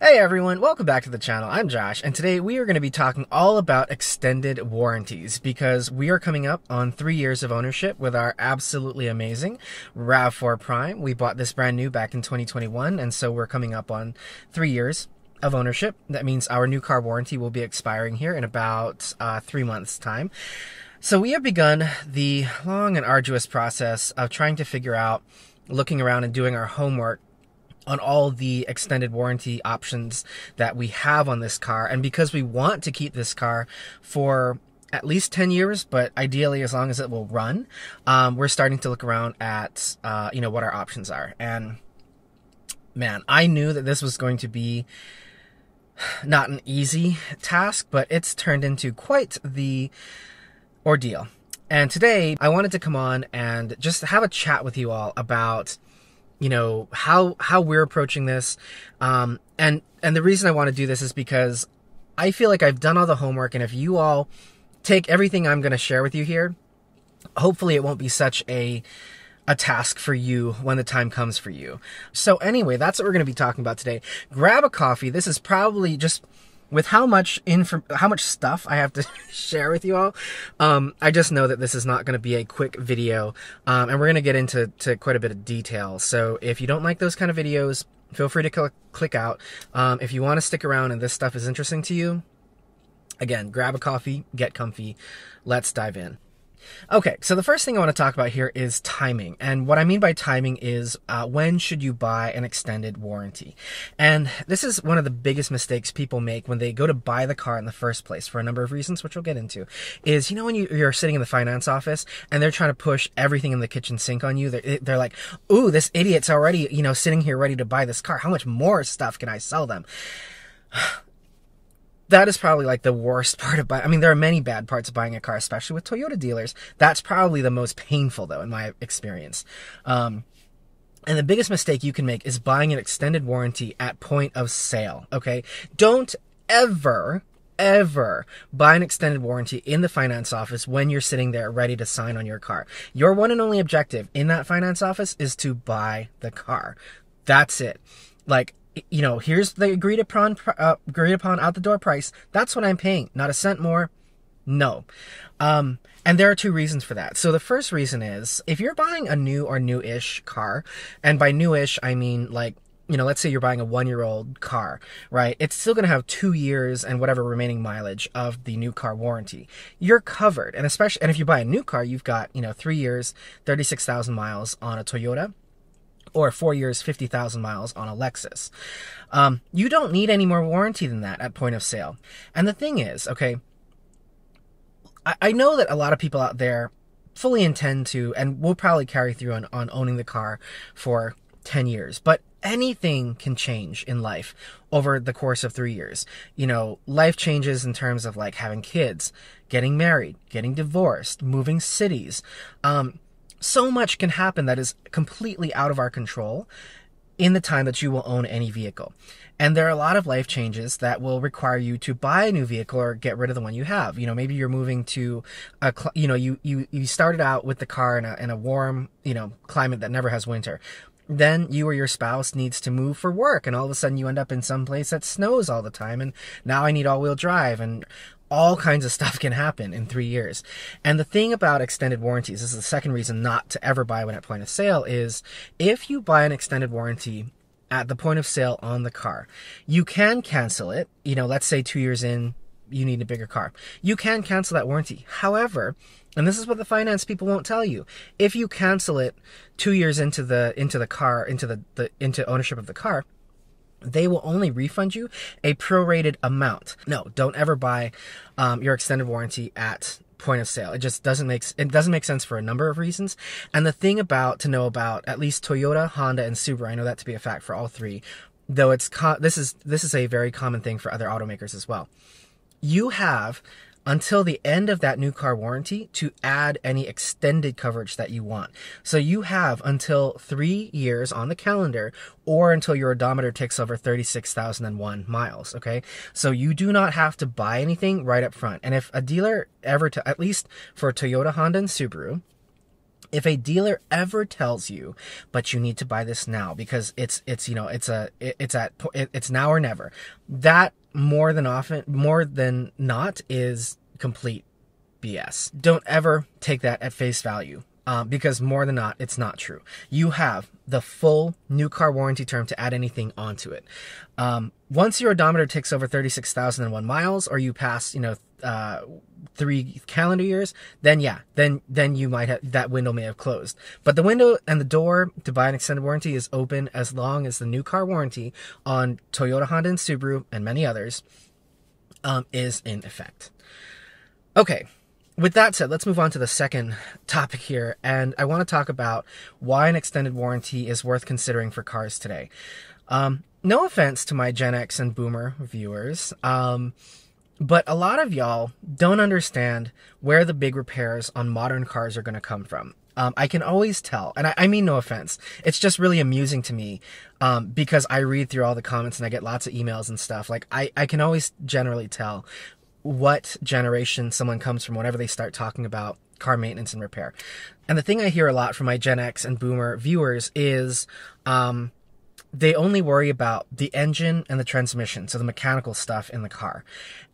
Hey everyone, welcome back to the channel. I'm Josh, and today we are going to be talking all about extended warranties because we are coming up on 3 years of ownership with our absolutely amazing RAV4 Prime. We bought this brand new back in 2021, and so we're coming up on 3 years of ownership. That means our new car warranty will be expiring here in about 3 months' time. So we have begun the long and arduous process of trying to figure out, looking around and doing our homework on all the extended warranty options that we have on this car. And because we want to keep this car for at least 10 years, but ideally as long as it will run, we're starting to look around at, what our options are. And man, I knew that this was going to be not an easy task, but it's turned into quite the ordeal. And today I wanted to come on and just have a chat with you all about how we're approaching this. And the reason I want to do this is because I feel like I've done all the homework, and if you all take everything I'm going to share with you here, hopefully it won't be such a task for you when the time comes for you. So anyway, that's what we're going to be talking about today. Grab a coffee. This is probably just with how much stuff I have to share with you all. I just know that this is not going to be a quick video, and we're going to get into quite a bit of detail. So if you don't like those kind of videos, feel free to click out. If you want to stick around and this stuff is interesting to you, again, grab a coffee, get comfy, let's dive in. Okay, so the first thing I want to talk about here is timing. And what I mean by timing is when should you buy an extended warranty? And this is one of the biggest mistakes people make when they go to buy the car in the first place, for a number of reasons, which we'll get into, is, when you're sitting in the finance office and they're trying to push everything in the kitchen sink on you, they're like, ooh, this idiot's already, sitting here ready to buy this car. How much more stuff can I sell them? That is probably like the worst part of buying. I mean, there are many bad parts of buying a car, especially with Toyota dealers. That's probably the most painful, though, in my experience. And the biggest mistake you can make is buying an extended warranty at point of sale, okay? Don't ever buy an extended warranty in the finance office when you're sitting there ready to sign on your car. Your one and only objective in that finance office is to buy the car. That's it. Like, here's the agreed upon out the door price. That's what I'm paying. Not a cent more. No. And there are two reasons for that. So the first reason is, if you're buying a new or new-ish car, and by new-ish, I mean, like, let's say you're buying a 1-year-old car, right? It's still going to have 2 years and whatever remaining mileage of the new car warranty. You're covered. And if you buy a new car, you've got, 3 years, 36,000 miles on a Toyota, or 4 years, 50,000 miles on a Lexus. You don't need any more warranty than that at point of sale. And the thing is, okay, I know that a lot of people out there fully intend to, and will probably carry through on owning the car for 10 years, but anything can change in life over the course of 3 years. Life changes in terms of like having kids, getting married, getting divorced, moving cities. So much can happen that is completely out of our control in the time that you will own any vehicle. And there are a lot of life changes that will require you to buy a new vehicle or get rid of the one you have. Maybe you're moving to you started out with the car in a warm, climate that never has winter. Then you or your spouse needs to move for work, and all of a sudden you end up in some place that snows all the time, and now I need all-wheel drive, and all kinds of stuff can happen in 3 years. And the thing about extended warranties, this is the second reason not to ever buy one at point of sale, is if you buy an extended warranty at the point of sale on the car, you can cancel it. Let's say 2 years in, you need a bigger car. You can cancel that warranty. However, and this is what the finance people won't tell you, if you cancel it 2 years into ownership of the car, they will only refund you a prorated amount. No, don't ever buy your extended warranty at point of sale. It just doesn't make sense for a number of reasons. And the thing to know about at least Toyota, Honda, and Subaru, I know that to be a fact for all three, though this is a very common thing for other automakers as well. You have until the end of that new car warranty to add any extended coverage that you want. So you have until 3 years on the calendar, or until your odometer ticks over 36,001 miles, okay? So you do not have to buy anything right up front. And if a dealer ever, at least for Toyota, Honda, and Subaru, If a dealer ever tells you, but you need to buy this now because it's now or never, that more than not is complete BS. Don't ever take that at face value. Because more than not, it's not true. You have the full new car warranty term to add anything onto it. Once your odometer ticks over 36,001 miles, or you pass, 3 calendar years, then you might have, that window may have closed. But the window and the door to buy an extended warranty is open as long as the new car warranty on Toyota, Honda, and Subaru, and many others, is in effect. Okay. With that said, let's move on to the second topic here, and I want to talk about why an extended warranty is worth considering for cars today. No offense to my Gen X and Boomer viewers, but a lot of y'all don't understand where the big repairs on modern cars are going to come from. I can always tell, and I mean no offense. It's just really amusing to me because I read through all the comments and I get lots of emails and stuff. Like I can always generally tell what generation someone comes from whenever they start talking about car maintenance and repair. And the thing I hear a lot from my Gen X and Boomer viewers is they only worry about the engine and the transmission, so the mechanical stuff in the car.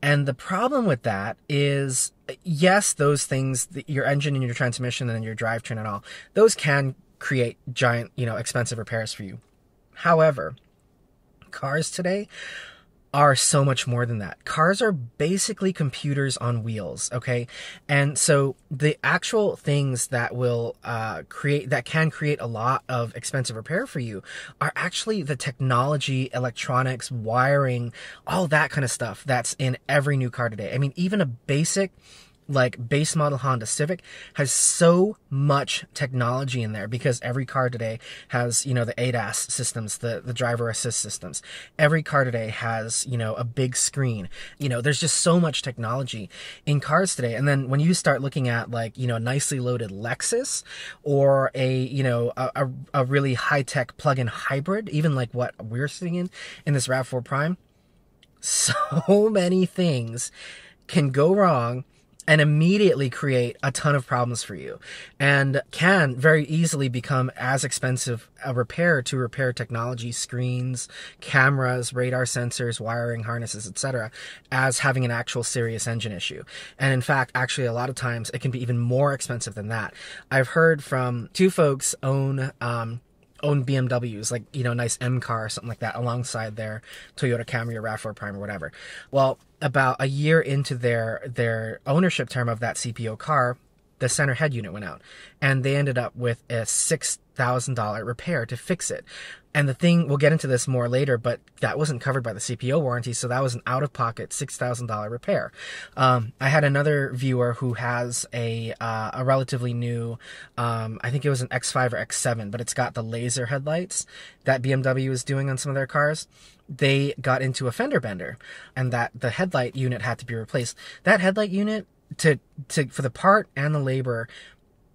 And the problem with that is, yes, those things, your engine and your transmission and your drivetrain and all, those can create giant, expensive repairs for you. However, cars today are so much more than that. Cars are basically computers on wheels, okay? And so the actual things that will can create a lot of expensive repair for you are actually the technology, electronics, wiring, all that kind of stuff that's in every new car today. I mean, even a basic base model Honda Civic has so much technology in there because every car today has, the ADAS systems, the driver assist systems. Every car today has, a big screen. There's just so much technology in cars today. And then when you start looking at a nicely loaded Lexus or a really high-tech plug-in hybrid, even like what we're sitting in this RAV4 Prime, so many things can go wrong and immediately create a ton of problems for you, and can very easily become as expensive a repair to repair technology, screens, cameras, radar sensors, wiring harnesses, etc., as having an actual serious engine issue. And in fact, actually a lot of times it can be even more expensive than that. I've heard from 2 folks own BMWs, nice M car or something like that, alongside their Toyota Camry or RAV4 Prime or whatever. Well, about a year into their ownership term of that CPO car, the center head unit went out, and they ended up with a $6,000 repair to fix it. And the thing, we'll get into this more later, but that wasn't covered by the CPO warranty, so that was an out-of-pocket $6,000 repair. I had another viewer who has a relatively new, I think it was an X5 or X7, but it's got the laser headlights that BMW is doing on some of their cars. They got into a fender bender, and that the headlight unit had to be replaced. That headlight unit, for the part and the labor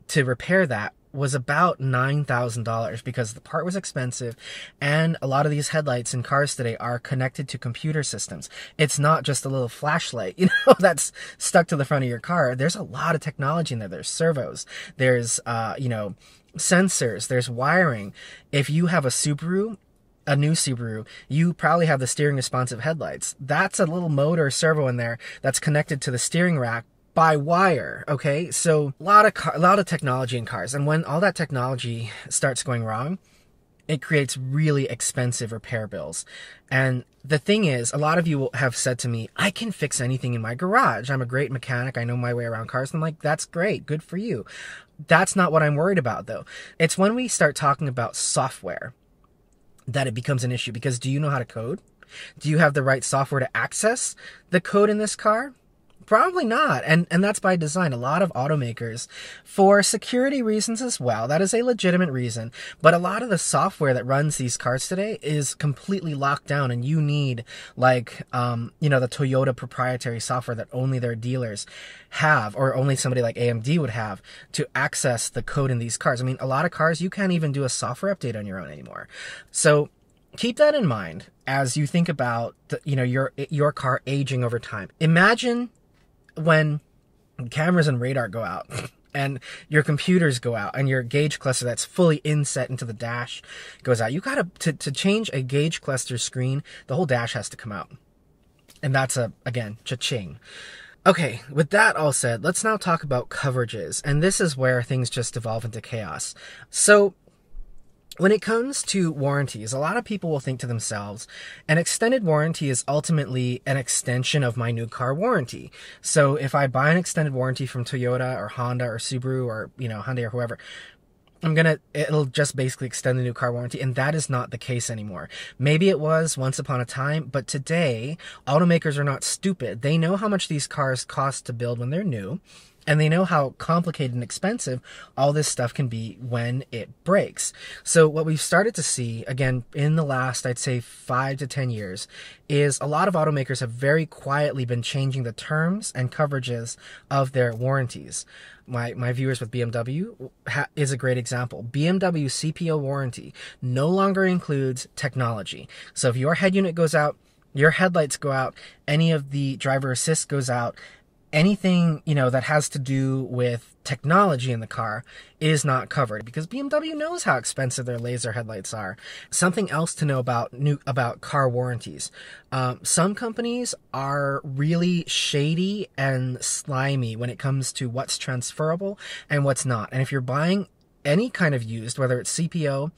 to repair that, was about $9,000 because the part was expensive, and a lot of these headlights in cars today are connected to computer systems. It's not just a little flashlight, that's stuck to the front of your car. There's a lot of technology in there. There's servos, there's sensors, there's wiring. If you have a new Subaru, you probably have the steering responsive headlights. That's a little motor servo in there that's connected to the steering rack by wire, okay? So a lot of technology in cars, and when all that technology starts going wrong, it creates really expensive repair bills. And the thing is, a lot of you have said to me, I can fix anything in my garage. I'm a great mechanic. I know my way around cars. And I'm like, that's great. Good for you. That's not what I'm worried about, though. It's when we start talking about software that it becomes an issue. Because do you know how to code? Do you have the right software to access the code in this car? Probably not. And that's by design. A lot of automakers, for security reasons as well, that is a legitimate reason, but a lot of the software that runs these cars today is completely locked down, and you need the Toyota proprietary software that only their dealers have, or only somebody like AMD would have, to access the code in these cars. I mean, a lot of cars, you can't even do a software update on your own anymore. So keep that in mind as you think about your car aging over time. Imagine when cameras and radar go out and your computers go out, and your gauge cluster that's fully inset into the dash goes out. You gotta, to change a gauge cluster screen, the whole dash has to come out. And that's again, cha-ching. Okay, with that all said, let's now talk about coverages. And this is where things just evolve into chaos. So, when it comes to warranties, a lot of people will think to themselves, an extended warranty is ultimately an extension of my new car warranty. So if I buy an extended warranty from Toyota or Honda or Subaru or, Hyundai or whoever, it'll just basically extend the new car warranty, and that is not the case anymore. Maybe it was once upon a time, but today, automakers are not stupid. They know how much these cars cost to build when they're new, and they know how complicated and expensive all this stuff can be when it breaks. So what we've started to see, again, in the last, I'd say 5 to 10 years, is a lot of automakers have very quietly been changing the terms and coverages of their warranties. My viewers with BMW is a great example. BMW CPO warranty no longer includes technology. So if your head unit goes out, your headlights go out, any of the driver assist goes out, anything, that has to do with technology in the car is not covered, because BMW knows how expensive their laser headlights are. Something else to know about car warranties. Some companies are really shady and slimy when it comes to what's transferable and what's not. And if you're buying any kind of used, whether it's CPO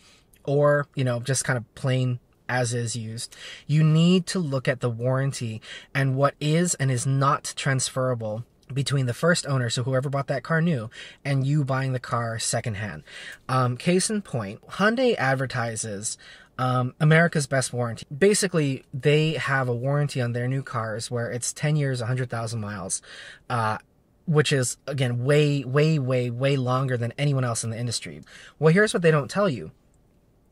or, just kind of plain as is used, you need to look at the warranty and what is and is not transferable between the first owner, so whoever bought that car new, and you buying the car secondhand. Case in point, Hyundai advertises America's best warranty. Basically, they have a warranty on their new cars where it's 10 years, 100,000 miles, which is, again, way, way, way, way longer than anyone else in the industry. Well, here's what they don't tell you.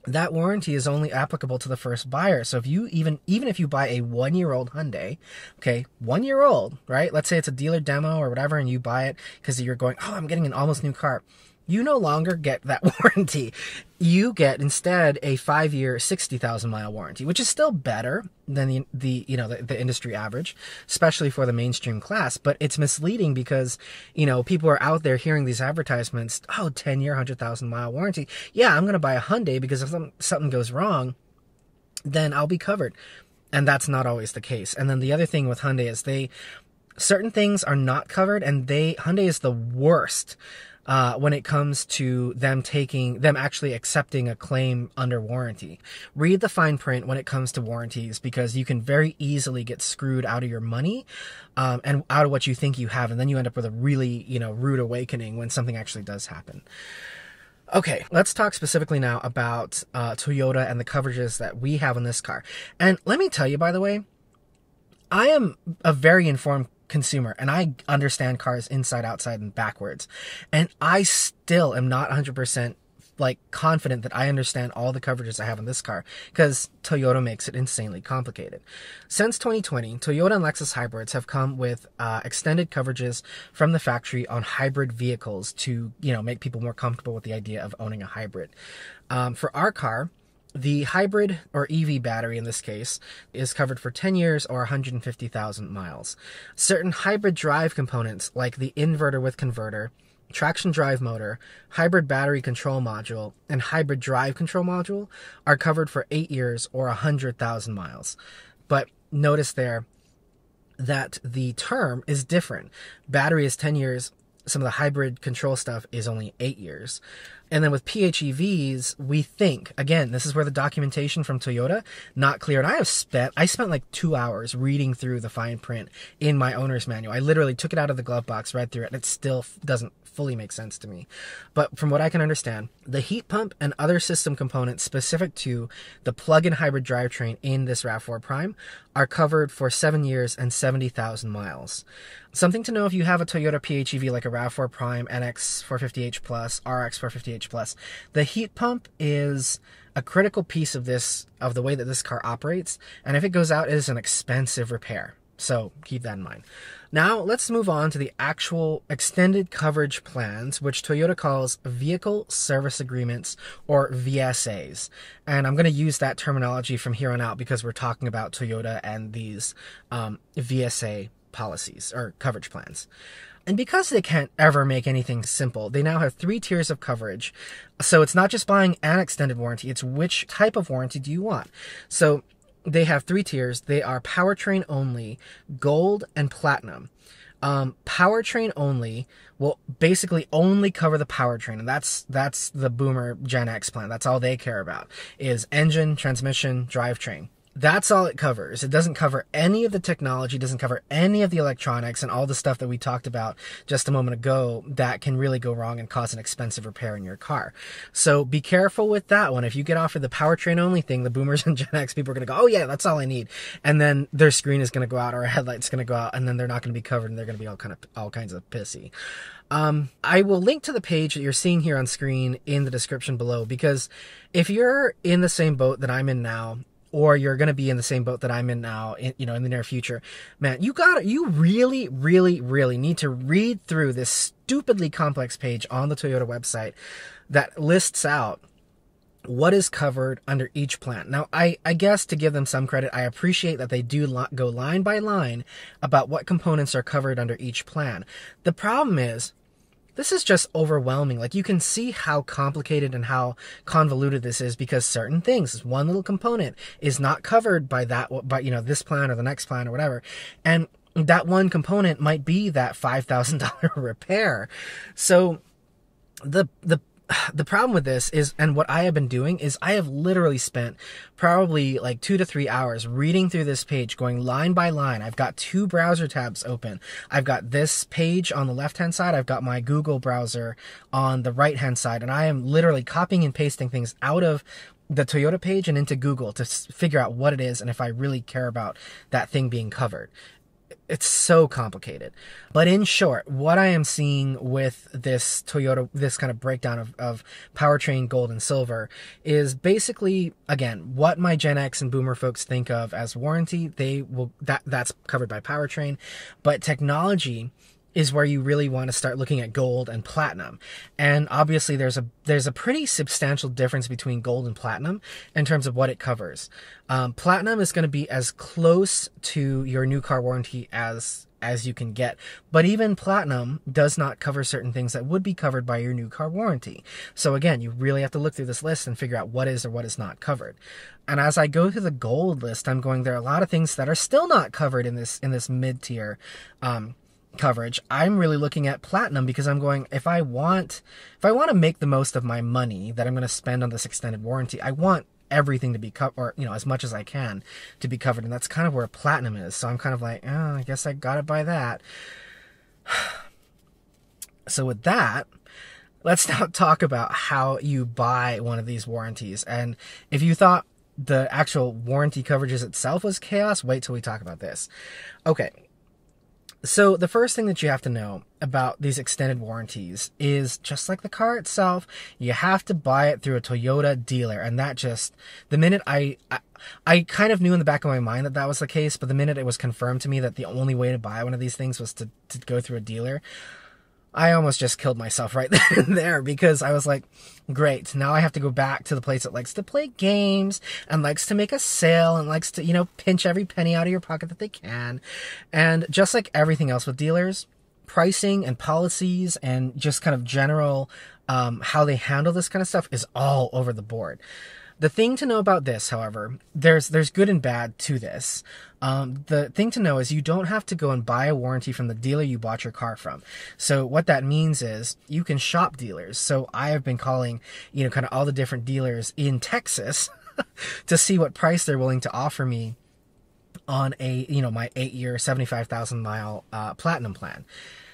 That warranty is only applicable to the first buyer. So if you even if you buy a 1-year-old Hyundai, okay, 1-year-old, right? Let's say it's a dealer demo or whatever, and you buy it because you're going, oh, I'm getting an almost new car. You no longer get that warranty. You get instead a 5-year, 60,000 mile warranty, which is still better than the industry average, especially for the mainstream class. But it's misleading because, people are out there hearing these advertisements. Oh, 10-year, 100,000 mile warranty. Yeah, I'm going to buy a Hyundai because if something goes wrong, then I'll be covered. And that's not always the case. And then the other thing with Hyundai is certain things are not covered, and Hyundai is the worst when it comes to them actually accepting a claim under warranty. Read the fine print when it comes to warranties, because you can very easily get screwed out of your money and out of what you think you have, and then you end up with a really, rude awakening when something actually does happen. Okay, let's talk specifically now about Toyota and the coverages that we have on this car. And let me tell you, by the way, I am a very informed consumer, and I understand cars inside, outside, and backwards. And I still am not 100% confident that I understand all the coverages I have in this car, because Toyota makes it insanely complicated. Since 2020, Toyota and Lexus hybrids have come with extended coverages from the factory on hybrid vehicles to, make people more comfortable with the idea of owning a hybrid. For our car, the hybrid, or EV battery in this case, is covered for 10 years or 150,000 miles. Certain hybrid drive components, like the inverter with converter, traction drive motor, hybrid battery control module, and hybrid drive control module, are covered for 8 years or 100,000 miles. But notice there that the term is different. Battery is 10 years. Some of the hybrid control stuff is only 8 years. And then with PHEVs, we think, again, this is where the documentation from Toyota, not clear. And I spent like 2 hours reading through the fine print in my owner's manual. I literally took it out of the glove box, read through it, and it still doesn't fully make sense to me. But from what I can understand, the heat pump and other system components specific to the plug-in hybrid drivetrain in this RAV4 Prime are covered for 7 years and 70,000 miles. Something to know if you have a Toyota PHEV like a RAV4 Prime, NX 450h Plus, RX 450h Plus, the heat pump is a critical piece of the way that this car operates, and if it goes out, it is an expensive repair. So keep that in mind. Now let's move on to the actual extended coverage plans, which Toyota calls Vehicle Service Agreements, or VSAs. And I'm going to use that terminology from here on out because we're talking about Toyota and these VSA policies or coverage plans. And because they can't ever make anything simple, they now have 3 tiers of coverage. So it's not just buying an extended warranty, it's which type of warranty do you want. So they have 3 tiers. They are powertrain only, gold, and platinum. Powertrain only will basically only cover the powertrain, and that's the Boomer Gen X plan. That's all they care about, is engine, transmission, drivetrain. That's all it covers. It doesn't cover any of the technology, doesn't cover any of the electronics and all the stuff that we talked about just a moment ago that can really go wrong and cause an expensive repair in your car. So be careful with that one. If you get offered the powertrain only thing, the Boomers and Gen X people are going to go, oh yeah, that's all I need. And then their screen is going to go out or a headlight's going to go out, and then they're not going to be covered and they're going to be all kinds of pissy. I will link to the page that you're seeing here on screen in the description below, because if you're in the same boat that I'm in now, or you're going to be in the same boat that I'm in now, in the near future, man, you really, really, really need to read through this stupidly complex page on the Toyota website that lists out what is covered under each plan. Now, I guess to give them some credit, I appreciate that they do go line by line about what components are covered under each plan. The problem is, this is just overwhelming. Like, you can see how complicated and how convoluted this is, because certain things, one little component is not covered by this plan or the next plan or whatever. And that one component might be that $5,000 repair. So the problem with this is, and what I have been doing is, I have literally spent probably like 2 to 3 hours reading through this page, going line by line. I've got 2 browser tabs open. I've got this page on the left-hand side. I've got my Google browser on the right-hand side. And I am literally copying and pasting things out of the Toyota page and into Google to figure out what it is and if I really care about that thing being covered. It's so complicated. But in short, what I am seeing with this Toyota, this kind of breakdown of powertrain, gold, and silver, is basically, again, what my Gen X and Boomer folks think of as warranty. That's covered by powertrain. But technology is where you really want to start looking at gold and platinum. And obviously there's a pretty substantial difference between gold and platinum in terms of what it covers. Platinum is going to be as close to your new car warranty as you can get. But even platinum does not cover certain things that would be covered by your new car warranty. So again, you really have to look through this list and figure out what is or what is not covered. And as I go through the gold list, I'm going, there are a lot of things that are still not covered in this mid-tier coverage. I'm really looking at platinum, because I'm going, if I want to make the most of my money that I'm going to spend on this extended warranty, I want everything to be covered, or as much as I can to be covered, and that's kind of where platinum is. So I'm kind of like, oh, I guess I gotta buy that. So with that, let's now talk about how you buy one of these warranties. And if you thought the actual warranty coverages itself was chaos, wait till we talk about this. Okay. So the first thing that you have to know about these extended warranties is, just like the car itself, you have to buy it through a Toyota dealer. And that just, the minute I kind of knew in the back of my mind that was the case, but the minute it was confirmed to me that the only way to buy one of these things was to go through a dealer, I almost just killed myself right then and there, because I was like, great, now I have to go back to the place that likes to play games and likes to make a sale and likes to, pinch every penny out of your pocket that they can. And just like everything else with dealers, pricing and policies and just kind of general how they handle this kind of stuff is all over the board. The thing to know about this, however, there's good and bad to this. The thing to know is you don't have to go and buy a warranty from the dealer you bought your car from. So what that means is you can shop dealers. So I have been calling, kind of all the different dealers in Texas to see what price they're willing to offer me on my 8-year, 75,000 mile platinum plan.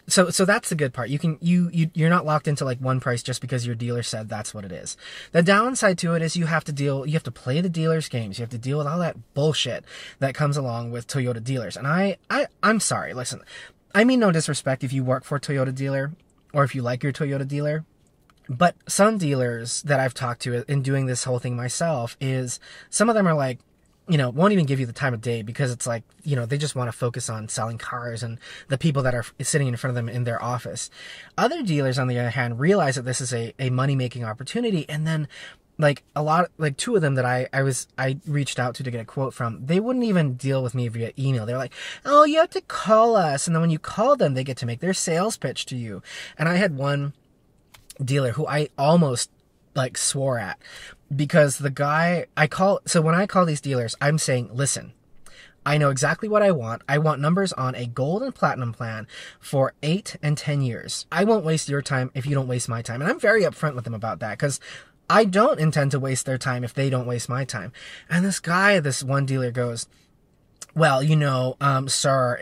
So that's the good part. You're not locked into like one price just because your dealer said that's what it is. The downside to it is you have to play the dealer's games. You have to deal with all that bullshit that comes along with Toyota dealers. And I'm sorry, listen, I mean no disrespect if you work for a Toyota dealer or if you like your Toyota dealer, but some dealers that I've talked to in doing this whole thing myself is, some of them are like, won't even give you the time of day, because it's like, they just want to focus on selling cars and the people that are sitting in front of them in their office. Other dealers, on the other hand, realize that this is a money-making opportunity, and then like a lot, like two of them that I reached out to get a quote from, they wouldn't even deal with me via email. They're like, oh, you have to call us. And then when you call them, they get to make their sales pitch to you. And I had one dealer who I almost like swore at, because the guy so when I call these dealers, I'm saying, listen, I know exactly what I want. I want numbers on a gold and platinum plan for 8 and 10 years. I won't waste your time if you don't waste my time. And I'm very upfront with them about that, because I don't intend to waste their time if they don't waste my time. And this one dealer goes, well, sir,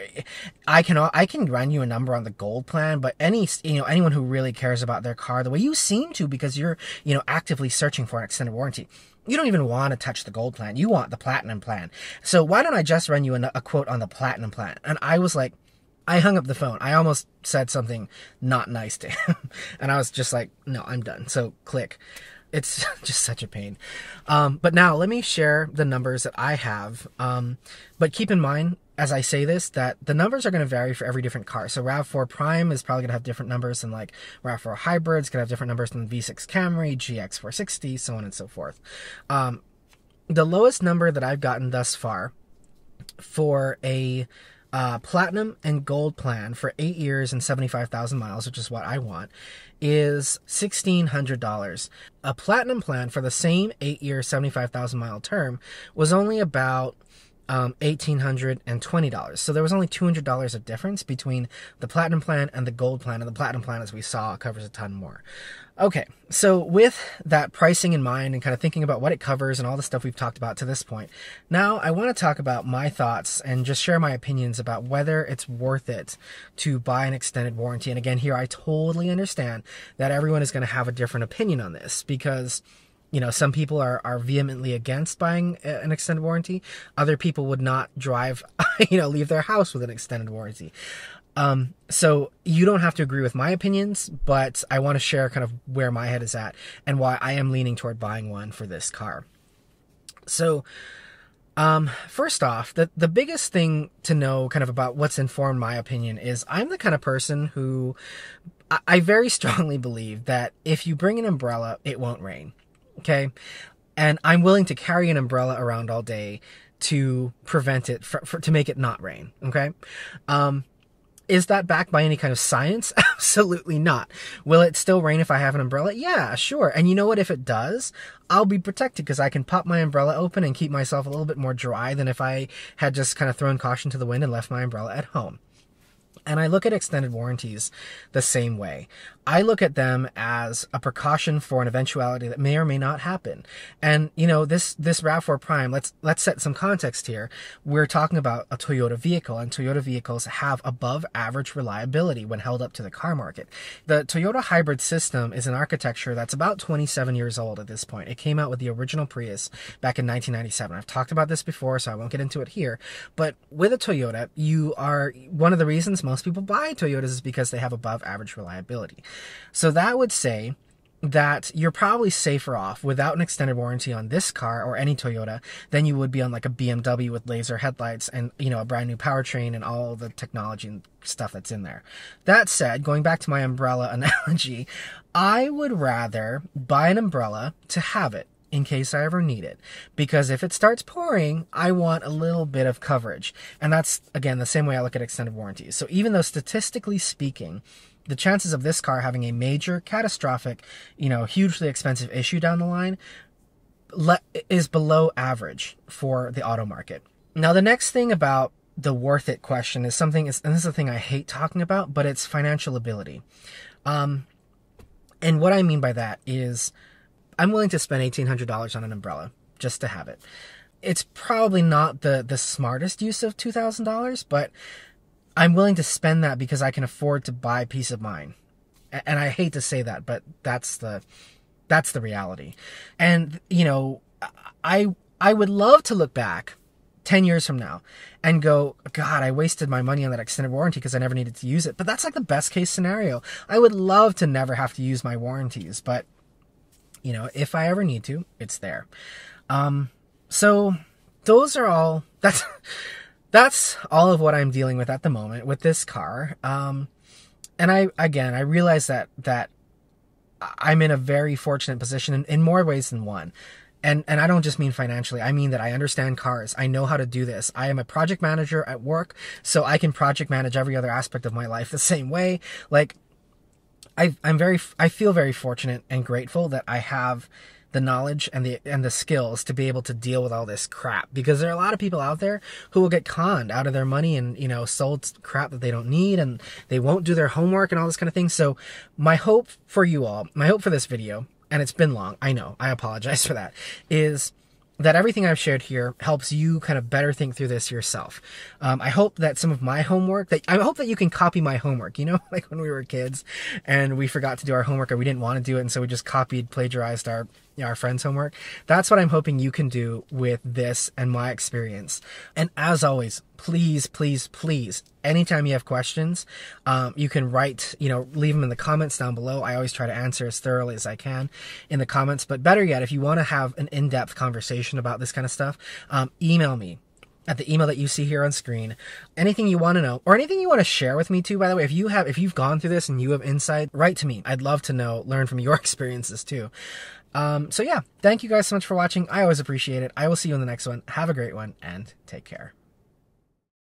I can run you a number on the gold plan, but anyone who really cares about their car the way you seem to, because you're, actively searching for an extended warranty, you don't even want to touch the gold plan. You want the platinum plan. So why don't I just run you a quote on the platinum plan? And I was like, I hung up the phone. I almost said something not nice to him. And I was just like, no, I'm done. So click. It's just such a pain. But now let me share the numbers that I have. But keep in mind, as I say this, that the numbers are going to vary for every different car. So RAV4 Prime is probably going to have different numbers than like RAV4 Hybrid. It's going to have different numbers than V6 Camry, GX460, so on and so forth. The lowest number that I've gotten thus far for a platinum and gold plan for 8 years and 75,000 miles, which is what I want, is $1,600. A platinum plan for the same 8-year, 75,000 mile term was only about $1,820. So there was only $200 of difference between the platinum plan and the gold plan. And the platinum plan, as we saw, covers a ton more. Okay, so with that pricing in mind and kind of thinking about what it covers and all the stuff we've talked about to this point, now I want to talk about my thoughts and just share my opinions about whether it's worth it to buy an extended warranty. And again, here I totally understand that everyone is going to have a different opinion on this, because some people are vehemently against buying an extended warranty. Other people would not drive, leave their house with an extended warranty. So you don't have to agree with my opinions, but I want to share kind of where my head is at and why I am leaning toward buying one for this car. So, first off, the biggest thing to know kind of about what's informed my opinion is I'm the kind of person who I very strongly believe that if you bring an umbrella, it won't rain. Okay. And I'm willing to carry an umbrella around all day to prevent it, to make it not rain. Okay. Is that backed by any kind of science? Absolutely not. Will it still rain if I have an umbrella? Yeah, sure. And you know what? If it does, I'll be protected because I can pop my umbrella open and keep myself a little bit more dry than if I had just kind of thrown caution to the wind and left my umbrella at home. And I look at extended warranties the same way. I look at them as a precaution for an eventuality that may or may not happen. And, this RAV4 Prime, let's set some context here. We're talking about a Toyota vehicle, and Toyota vehicles have above average reliability when held up to the car market. The Toyota hybrid system is an architecture that's about 27 years old at this point. It came out with the original Prius back in 1997. I've talked about this before, so I won't get into it here. But with a Toyota, one of the reasons most people buy Toyotas is because they have above average reliability. So that would say that you're probably safer off without an extended warranty on this car or any Toyota than you would be on like a BMW with laser headlights and, a brand new powertrain and all the technology and stuff that's in there. That said, going back to my umbrella analogy, I would rather buy an umbrella to have it in case I ever need it. Because if it starts pouring, I want a little bit of coverage. And that's, again, the same way I look at extended warranties. So even though statistically speaking, the chances of this car having a major, catastrophic, hugely expensive issue down the line is below average for the auto market. Now, the next thing about the worth it question is and this is the thing I hate talking about, but it's financial ability. And what I mean by that is I'm willing to spend $1,800 on an umbrella just to have it. It's probably not the smartest use of $2,000, but I'm willing to spend that because I can afford to buy peace of mind. And I hate to say that, but that's the reality. And, I would love to look back 10 years from now and go, God, I wasted my money on that extended warranty because I never needed to use it. But that's like the best case scenario. I would love to never have to use my warranties, but if I ever need to, it's there. So those are all, that's all of what I'm dealing with at the moment with this car. And I realize that I'm in a very fortunate position in more ways than one. And I don't just mean financially. I mean that I understand cars. I know how to do this. I am a project manager at work, so I can project manage every other aspect of my life the same way. Like, I feel very fortunate and grateful that I have the knowledge and the skills to be able to deal with all this crap, because there are a lot of people out there who will get conned out of their money and, you know, sold crap that they don't need, and they won't do their homework and all this kind of thing. So my hope for you all, my hope for this video, and it's been long, I know, I apologize for that, is that everything I've shared here helps you kind of better think through this yourself. I hope that some of my homework, I hope that you can copy my homework, you know, like when we were kids and we forgot to do our homework or we didn't want to do it, and so we just plagiarized our friend's homework. That's what I'm hoping you can do with this and my experience. And as always, please, please, please, anytime you have questions, you can write, you know, leave them in the comments down below. I always try to answer as thoroughly as I can in the comments. But better yet, if you want to have an in-depth conversation about this kind of stuff, email me at the email that you see here on screen. Anything you want to know, or anything you want to share with me too, by the way, if you've gone through this and you have insight, write to me. I'd love to know, learn from your experiences too. So yeah, thank you guys so much for watching. I always appreciate it. I will see you in the next one. Have a great one and take care.